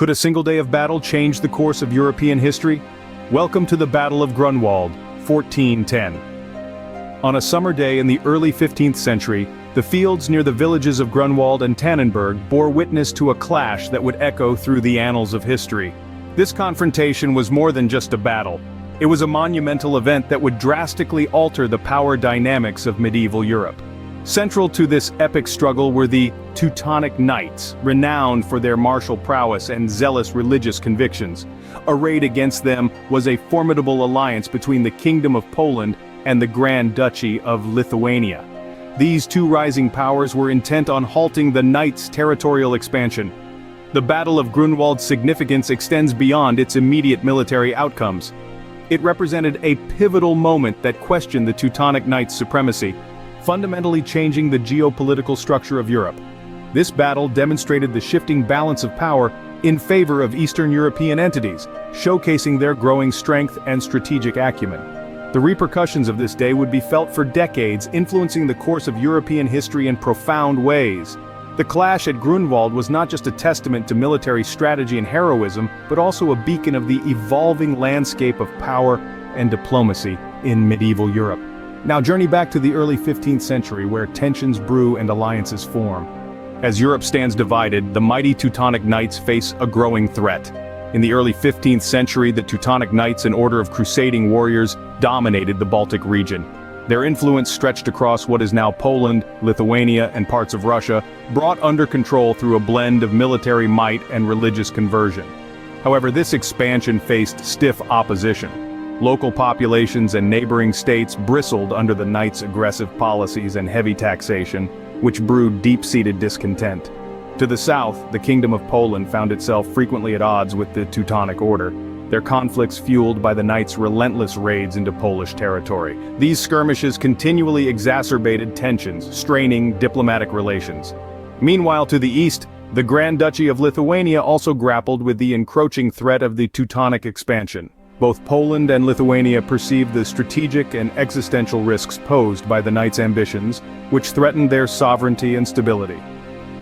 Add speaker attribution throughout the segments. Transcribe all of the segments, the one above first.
Speaker 1: Could a single day of battle change the course of European history? Welcome to the Battle of Grunwald, 1410. On a summer day in the early 15th century, the fields near the villages of Grunwald and Tannenberg bore witness to a clash that would echo through the annals of history. This confrontation was more than just a battle. It was a monumental event that would drastically alter the power dynamics of medieval Europe. Central to this epic struggle were the Teutonic Knights, renowned for their martial prowess and zealous religious convictions. Arrayed against them was a formidable alliance between the Kingdom of Poland and the Grand Duchy of Lithuania. These two rising powers were intent on halting the Knights' territorial expansion. The Battle of Grunwald's significance extends beyond its immediate military outcomes. It represented a pivotal moment that questioned the Teutonic Knights' supremacy, fundamentally changing the geopolitical structure of Europe. This battle demonstrated the shifting balance of power in favor of Eastern European entities, showcasing their growing strength and strategic acumen. The repercussions of this day would be felt for decades, influencing the course of European history in profound ways. The clash at Grunwald was not just a testament to military strategy and heroism, but also a beacon of the evolving landscape of power and diplomacy in medieval Europe. Now journey back to the early 15th century where tensions brew and alliances form. As Europe stands divided, the mighty Teutonic Knights face a growing threat. In the early 15th century, the Teutonic Knights, an order of crusading warriors, dominated the Baltic region. Their influence stretched across what is now Poland, Lithuania, and parts of Russia, brought under control through a blend of military might and religious conversion. However, this expansion faced stiff opposition. Local populations and neighboring states bristled under the Knights' aggressive policies and heavy taxation, which brewed deep-seated discontent. To the south, the Kingdom of Poland found itself frequently at odds with the Teutonic Order, their conflicts fueled by the Knights' relentless raids into Polish territory. These skirmishes continually exacerbated tensions, straining diplomatic relations. Meanwhile, to the east, the Grand Duchy of Lithuania also grappled with the encroaching threat of the Teutonic expansion. Both Poland and Lithuania perceived the strategic and existential risks posed by the Knights' ambitions, which threatened their sovereignty and stability.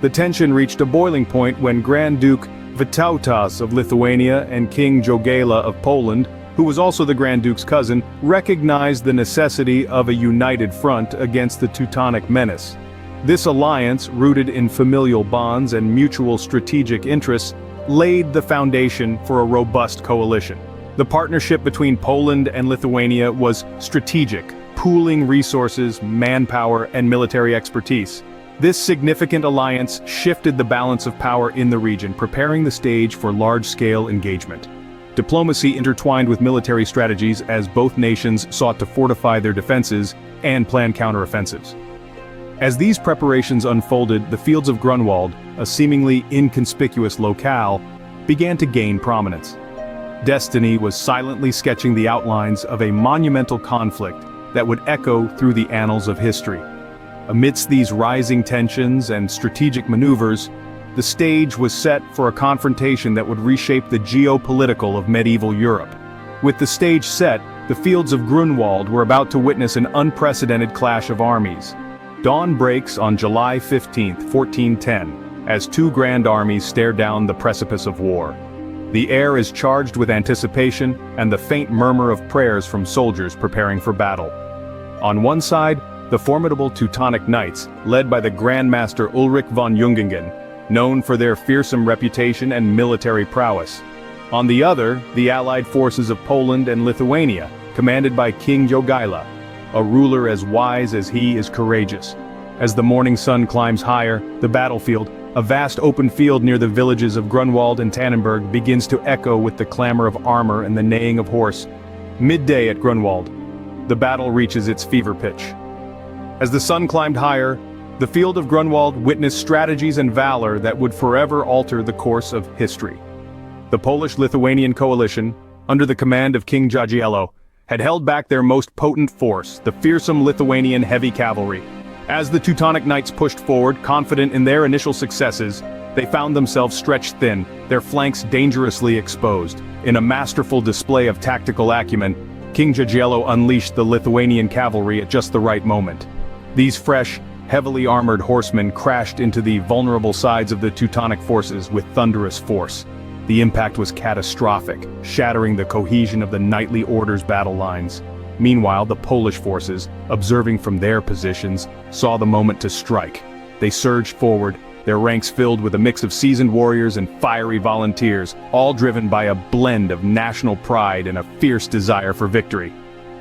Speaker 1: The tension reached a boiling point when Grand Duke Vytautas of Lithuania and King Jogaila of Poland, who was also the Grand Duke's cousin, recognized the necessity of a united front against the Teutonic menace. This alliance, rooted in familial bonds and mutual strategic interests, laid the foundation for a robust coalition. The partnership between Poland and Lithuania was strategic, pooling resources, manpower, and military expertise. This significant alliance shifted the balance of power in the region, preparing the stage for large-scale engagement. Diplomacy intertwined with military strategies as both nations sought to fortify their defenses and plan counteroffensives. As these preparations unfolded, the fields of Grunwald, a seemingly inconspicuous locale, began to gain prominence. Destiny was silently sketching the outlines of a monumental conflict that would echo through the annals of history. Amidst these rising tensions and strategic maneuvers, the stage was set for a confrontation that would reshape the geopolitical of medieval Europe. With the stage set, the fields of Grunwald were about to witness an unprecedented clash of armies. Dawn breaks on July 15, 1410, as two grand armies stare down the precipice of war. The air is charged with anticipation and the faint murmur of prayers from soldiers preparing for battle. On one side, the formidable Teutonic Knights, led by the Grand Master Ulrich von Jungingen, known for their fearsome reputation and military prowess. On the other, the allied forces of Poland and Lithuania, commanded by King Jogaila, a ruler as wise as he is courageous. As the morning sun climbs higher, the battlefield, a vast open field near the villages of Grunwald and Tannenberg, begins to echo with the clamor of armor and the neighing of horse. Midday at Grunwald, the battle reaches its fever pitch. As the sun climbed higher, the field of Grunwald witnessed strategies and valor that would forever alter the course of history. The Polish-Lithuanian coalition, under the command of King Jagiello, had held back their most potent force, the fearsome Lithuanian heavy cavalry. As the Teutonic Knights pushed forward, confident in their initial successes, they found themselves stretched thin, their flanks dangerously exposed. In a masterful display of tactical acumen, King Jagiello unleashed the Lithuanian cavalry at just the right moment. These fresh, heavily armored horsemen crashed into the vulnerable sides of the Teutonic forces with thunderous force. The impact was catastrophic, shattering the cohesion of the knightly order's battle lines. Meanwhile, the Polish forces, observing from their positions, saw the moment to strike. They surged forward, their ranks filled with a mix of seasoned warriors and fiery volunteers, all driven by a blend of national pride and a fierce desire for victory.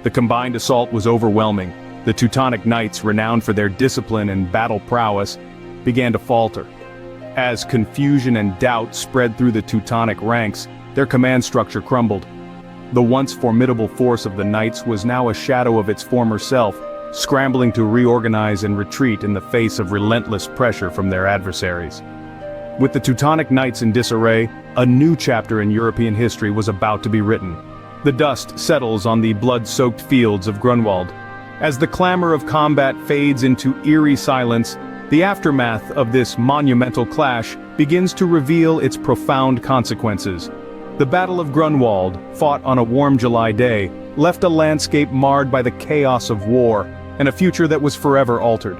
Speaker 1: The combined assault was overwhelming. The Teutonic Knights, renowned for their discipline and battle prowess, began to falter. As confusion and doubt spread through the Teutonic ranks, their command structure crumbled. The once formidable force of the Knights was now a shadow of its former self, scrambling to reorganize and retreat in the face of relentless pressure from their adversaries. With the Teutonic Knights in disarray, a new chapter in European history was about to be written. The dust settles on the blood-soaked fields of Grunwald. As the clamor of combat fades into eerie silence, the aftermath of this monumental clash begins to reveal its profound consequences. The Battle of Grunwald, fought on a warm July day, left a landscape marred by the chaos of war, and a future that was forever altered.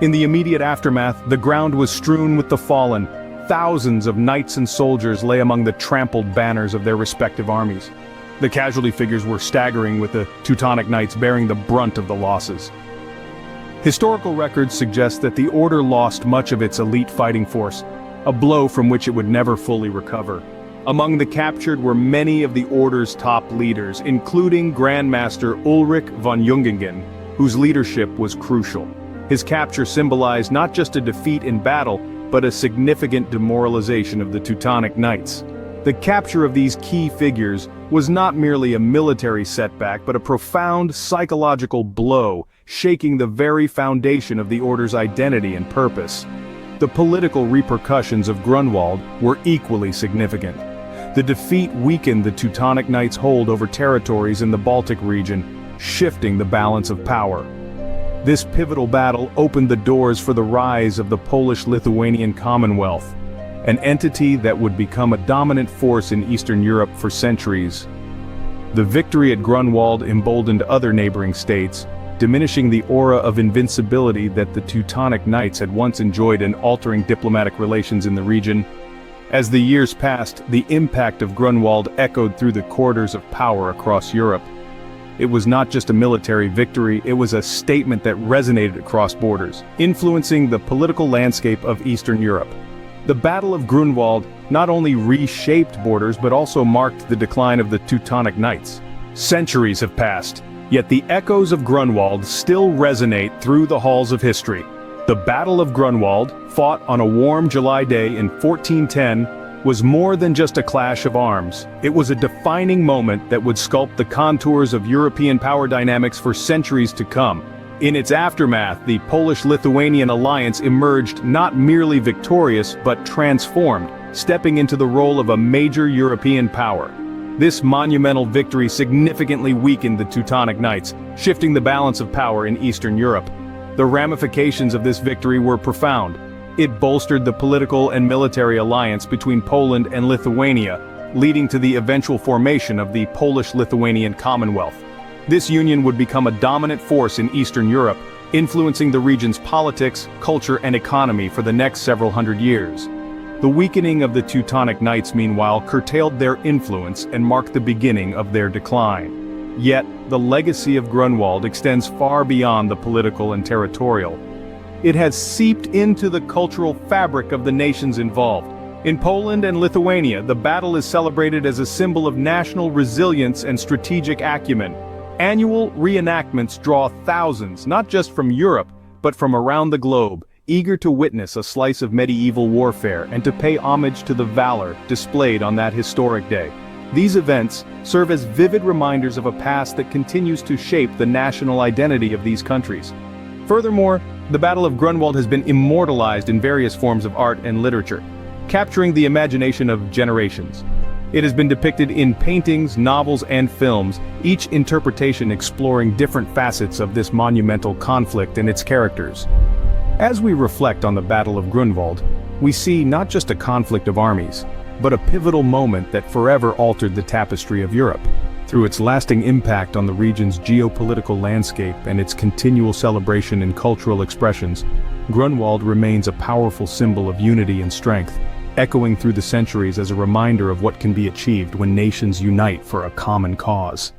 Speaker 1: In the immediate aftermath, the ground was strewn with the fallen. Thousands of knights and soldiers lay among the trampled banners of their respective armies. The casualty figures were staggering, with the Teutonic Knights bearing the brunt of the losses. Historical records suggest that the order lost much of its elite fighting force, a blow from which it would never fully recover. Among the captured were many of the order's top leaders, including Grandmaster Ulrich von Jungingen, whose leadership was crucial. His capture symbolized not just a defeat in battle, but a significant demoralization of the Teutonic Knights. The capture of these key figures was not merely a military setback, but a profound psychological blow, shaking the very foundation of the order's identity and purpose. The political repercussions of Grunwald were equally significant. The defeat weakened the Teutonic Knights' hold over territories in the Baltic region, shifting the balance of power. This pivotal battle opened the doors for the rise of the Polish-Lithuanian Commonwealth, an entity that would become a dominant force in Eastern Europe for centuries. The victory at Grunwald emboldened other neighboring states, diminishing the aura of invincibility that the Teutonic Knights had once enjoyed in altering diplomatic relations in the region. As the years passed, the impact of Grunwald echoed through the corridors of power across Europe. It was not just a military victory, it was a statement that resonated across borders, influencing the political landscape of Eastern Europe. The Battle of Grunwald not only reshaped borders but also marked the decline of the Teutonic Knights. Centuries have passed, yet the echoes of Grunwald still resonate through the halls of history. The Battle of Grunwald, fought on a warm July day in 1410, was more than just a clash of arms. It was a defining moment that would sculpt the contours of European power dynamics for centuries to come. In its aftermath, the Polish-Lithuanian alliance emerged not merely victorious but transformed, stepping into the role of a major European power. This monumental victory significantly weakened the Teutonic Knights, shifting the balance of power in Eastern Europe. The ramifications of this victory were profound. It bolstered the political and military alliance between Poland and Lithuania, leading to the eventual formation of the Polish-Lithuanian Commonwealth. This union would become a dominant force in Eastern Europe, influencing the region's politics, culture, and economy for the next several hundred years. The weakening of the Teutonic Knights, meanwhile, curtailed their influence and marked the beginning of their decline. Yet, the legacy of Grunwald extends far beyond the political and territorial. It has seeped into the cultural fabric of the nations involved. In Poland and Lithuania, the battle is celebrated as a symbol of national resilience and strategic acumen. Annual reenactments draw thousands, not just from Europe, but from around the globe, eager to witness a slice of medieval warfare and to pay homage to the valor displayed on that historic day. These events serve as vivid reminders of a past that continues to shape the national identity of these countries. Furthermore, the Battle of Grunwald has been immortalized in various forms of art and literature, capturing the imagination of generations. It has been depicted in paintings, novels, and films, each interpretation exploring different facets of this monumental conflict and its characters. As we reflect on the Battle of Grunwald, we see not just a conflict of armies, but a pivotal moment that forever altered the tapestry of Europe. Through its lasting impact on the region's geopolitical landscape and its continual celebration in cultural expressions, Grunwald remains a powerful symbol of unity and strength. echoing through the centuries as a reminder of what can be achieved when nations unite for a common cause.